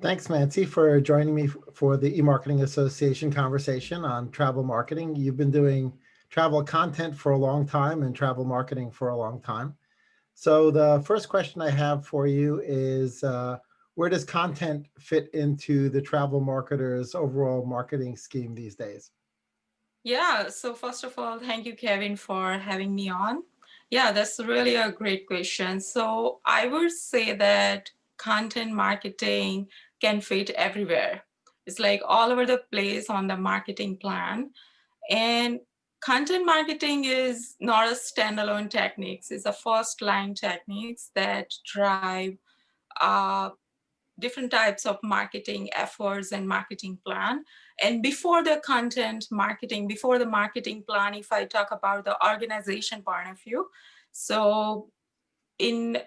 Thanks, Mansi, for joining me for the eMarketing Association conversation on travel marketing. You've been doing travel content for a long time and travel marketing for a long time. So the first question I have for you is, where does content fit into the travel marketer's overall marketing scheme these days? Yeah, so first of all, thank you, Kevin, for having me on. Yeah, that's really a great question. So I would say that content marketing can fit everywhere. It's like all over the place on the marketing plan. And content marketing is not a standalone techniques, it's a first line techniques that drive uh, different types of marketing efforts and marketing plan. And before the content marketing, before the marketing plan, if I talk about the organization point of view, so in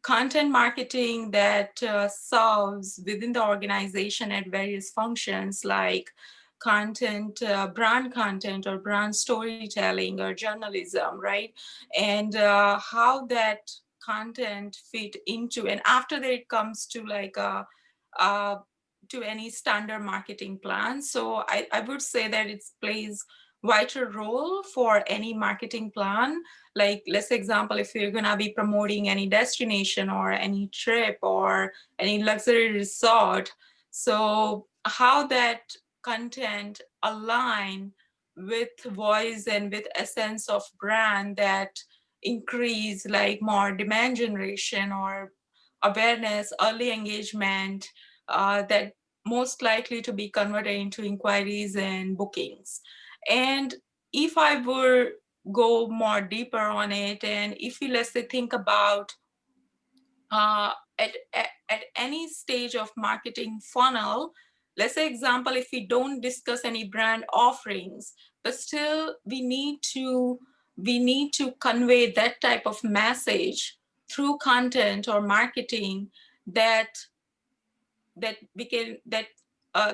content marketing that serves within the organization at various functions like content, brand content or brand storytelling or journalism, right? And how that content fit into, and after that it comes to like uh, to any standard marketing plan. So I would say that it plays vital role for any marketing plan. Like, let's say example, if you're gonna be promoting any destination or any trip or any luxury resort, so how that content align with voice and with essence of brand that increase like more demand generation or awareness, early engagement, that most likely to be converted into inquiries and bookings. And if I were go more deeper on it, and if you, let's say, think about uh, at any stage of marketing funnel, let's say example, if we don't discuss any brand offerings, but still we need to convey that type of message through content or marketing that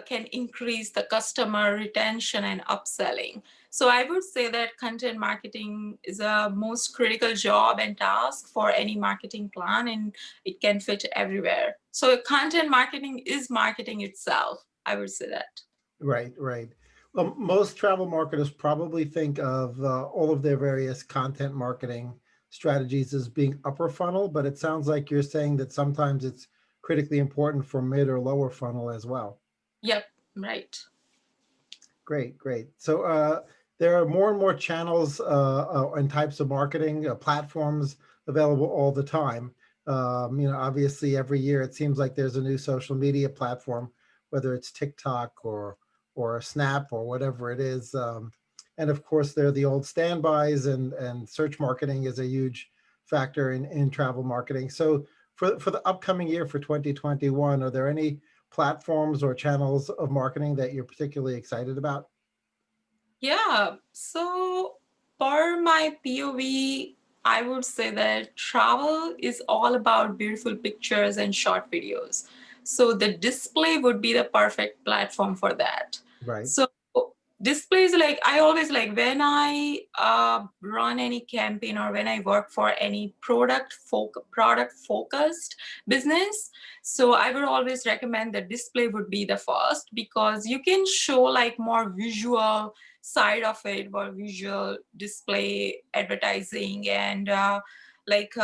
can increase the customer retention and upselling. So I would say that content marketing is a most critical job and task for any marketing plan, and it can fit everywhere. So content marketing is marketing itself. I would say that. Right, right. Well, most travel marketers probably think of all of their various content marketing strategies as being upper funnel, but it sounds like you're saying that sometimes it's critically important for mid or lower funnel as well. Yep, right. Great, great. So there are more and more channels and types of marketing platforms available all the time. Obviously every year it seems like there's a new social media platform, whether it's TikTok or Snap or whatever it is. And of course, there are the old standbys, and search marketing is a huge factor in travel marketing. So for the upcoming year for 2021, are there any platforms or channels of marketing that you're particularly excited about? Yeah. So, per my POV, I would say that travel is all about beautiful pictures and short videos. So, the display would be the perfect platform for that. Right. So, displays, like I always like when I run any campaign or when I work for any product focused business. So I would always recommend that display would be the first, because you can show like more visual side of it, or visual display advertising, and like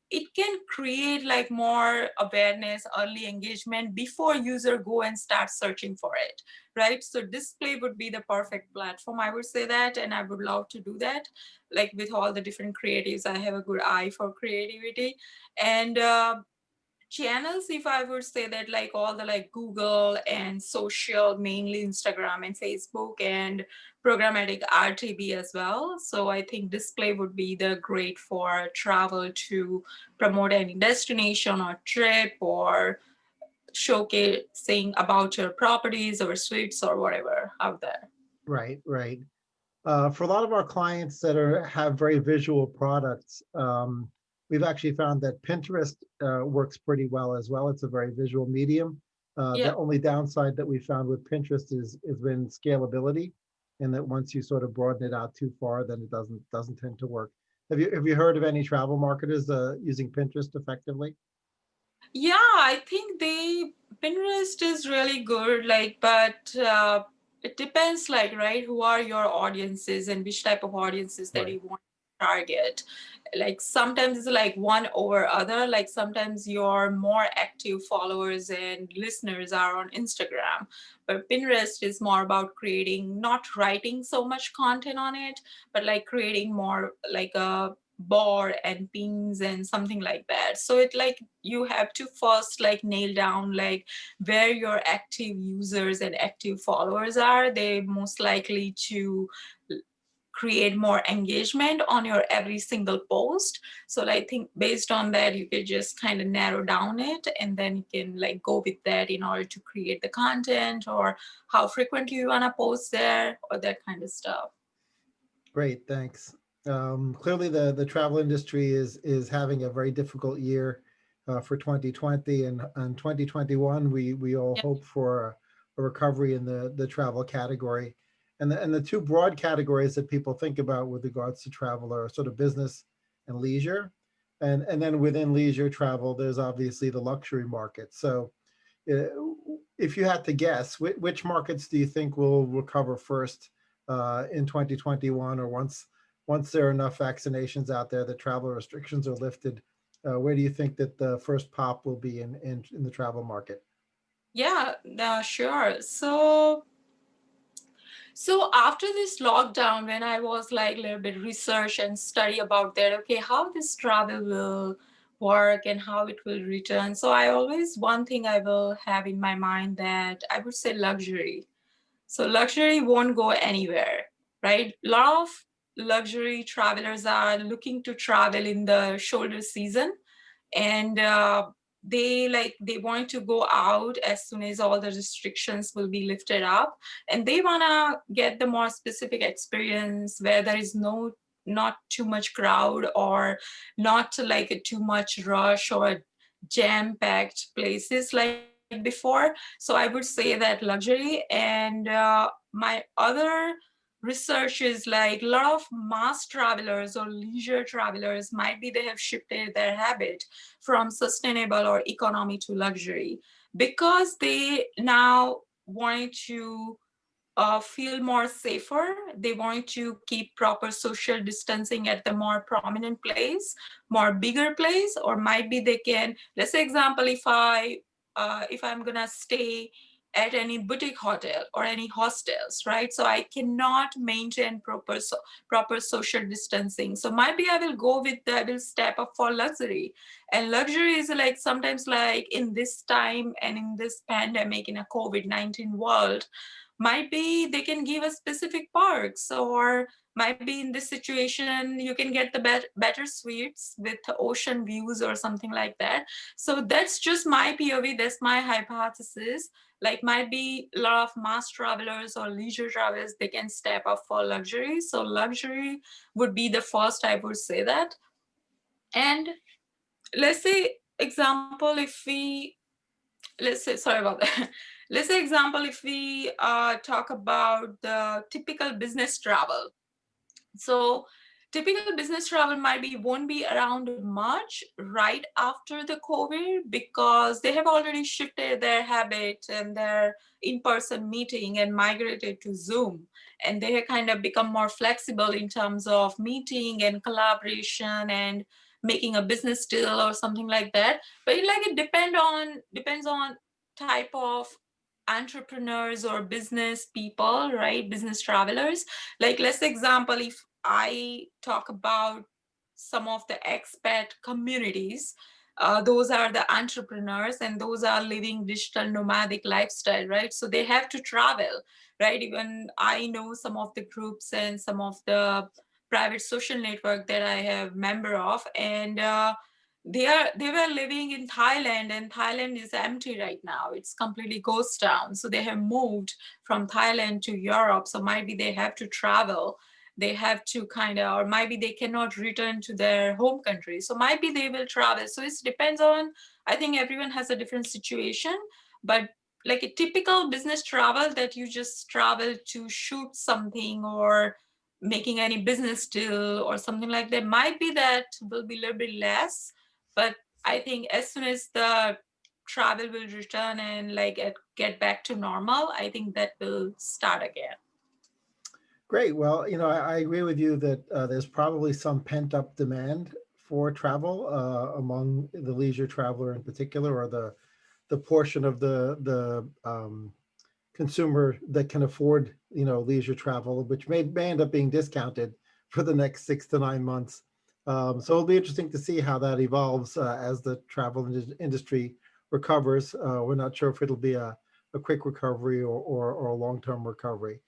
it can create like more awareness, early engagement before user go and start searching for it, right? So display would be the perfect platform, I would say that, and I would love to do that. Like with all the different creatives, I have a good eye for creativity. And channels, if I would say that, like all the like Google and social, mainly Instagram and Facebook, and programmatic RTB as well. So I think display would be the great for travel to promote any destination or trip, or showcasing about your properties or suites or whatever out there. Right, right. For a lot of our clients that have very visual products, we've actually found that Pinterest works pretty well as well. It's a very visual medium. The Yeah. only downside that we found with Pinterest is been scalability, and that once you sort of broaden it out too far, then it doesn't tend to work. Have you heard of any travel marketers using Pinterest effectively? Yeah, I think the Pinterest is really good, like, but it depends, like, right, who are your audiences and which type of audiences that Right. you want to target. Like sometimes it's like one over other. Like sometimes your more active followers and listeners are on Instagram, but Pinterest is more about creating, not writing so much content on it, but like creating more like a board and pins and something like that. So it like you have to first like nail down like where your active users and active followers are. They most likely to create more engagement on your every single post. So I think based on that you could just kind of narrow down it, and then you can like go with that in order to create the content, or how frequently you want to post there, or that kind of stuff. Great, thanks. Clearly, the travel industry is having a very difficult year for 2020, and 2021. We all Yeah. hope for a recovery in the travel category, and the two broad categories that people think about with regards to travel are sort of business and leisure, and then within leisure travel, there's obviously the luxury market. So, uh, if you had to guess, which markets do you think will recover first in 2021, or once there are enough vaccinations out there, the travel restrictions are lifted? Where do you think that the first pop will be in the travel market? Yeah, sure. So after this lockdown, when I was like a little bit research and study about that, okay, how this travel will work and how it will return. So I always, one thing I will have in my mind, that I would say luxury. So luxury won't go anywhere, right? A lot of luxury travelers are looking to travel in the shoulder season, and they want to go out as soon as all the restrictions will be lifted up, and they want to get the more specific experience where there is not too much crowd, or not like a too much rush or jam packed places like before. So I would say that luxury. And my other research is like a lot of mass travelers or leisure travelers might be they have shifted their habit from sustainable or economy to luxury, because they now want to feel more safer. They want to keep proper social distancing at the more prominent place, more bigger place, or might be they can, let's say example, if I'm gonna stay at any boutique hotel or any hostels, right? So I cannot maintain proper social distancing. So maybe I will step up for luxury. And luxury is like sometimes like in this time and in this pandemic, in a COVID-19 world, might be they can give us specific parks, or might be in this situation you can get the better suites with ocean views or something like that. So that's just my POV, that's my hypothesis. Like might be a lot of mass travelers or leisure travelers, they can step up for luxury. So luxury would be the first, I would say that. And let's say example, if we let's say sorry about that let's say example, if we talk about the typical business travel. So typical business travel might be won't be around much right after the COVID, because they have already shifted their habit and their in-person meeting and migrated to Zoom. And they have kind of become more flexible in terms of meeting and collaboration and making a business deal or something like that. But it depends on type of entrepreneurs or business people, right? Business travelers. Like let's say example, if I talk about some of the expat communities, those are the entrepreneurs and those are living digital nomadic lifestyle, right? So they have to travel, right? Even I know some of the groups and some of the private social network that I have member of, and they were living in Thailand, and Thailand is empty right now. It's completely ghost town. So they have moved from Thailand to Europe. So maybe they have to travel. They have to kind of, or maybe they cannot return to their home country. So maybe they will travel. So it depends on, I think everyone has a different situation, but like a typical business travel that you just travel to shoot something or making any business deal or something like that, might be that will be a little bit less. But I think as soon as the travel will return and like get back to normal, I think that will start again. Great. Well, I agree with you that there's probably some pent up demand for travel among the leisure traveler in particular, or the portion of the consumer that can afford, leisure travel, which may end up being discounted for the next 6 to 9 months. So it'll be interesting to see how that evolves as the travel industry recovers. We're not sure if it'll be a quick recovery or a long-term recovery.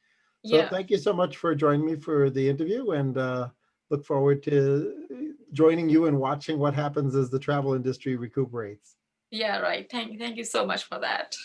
So Yeah. thank you so much for joining me for the interview, and look forward to joining you and watching what happens as the travel industry recuperates. Yeah, right. Thank you so much for that.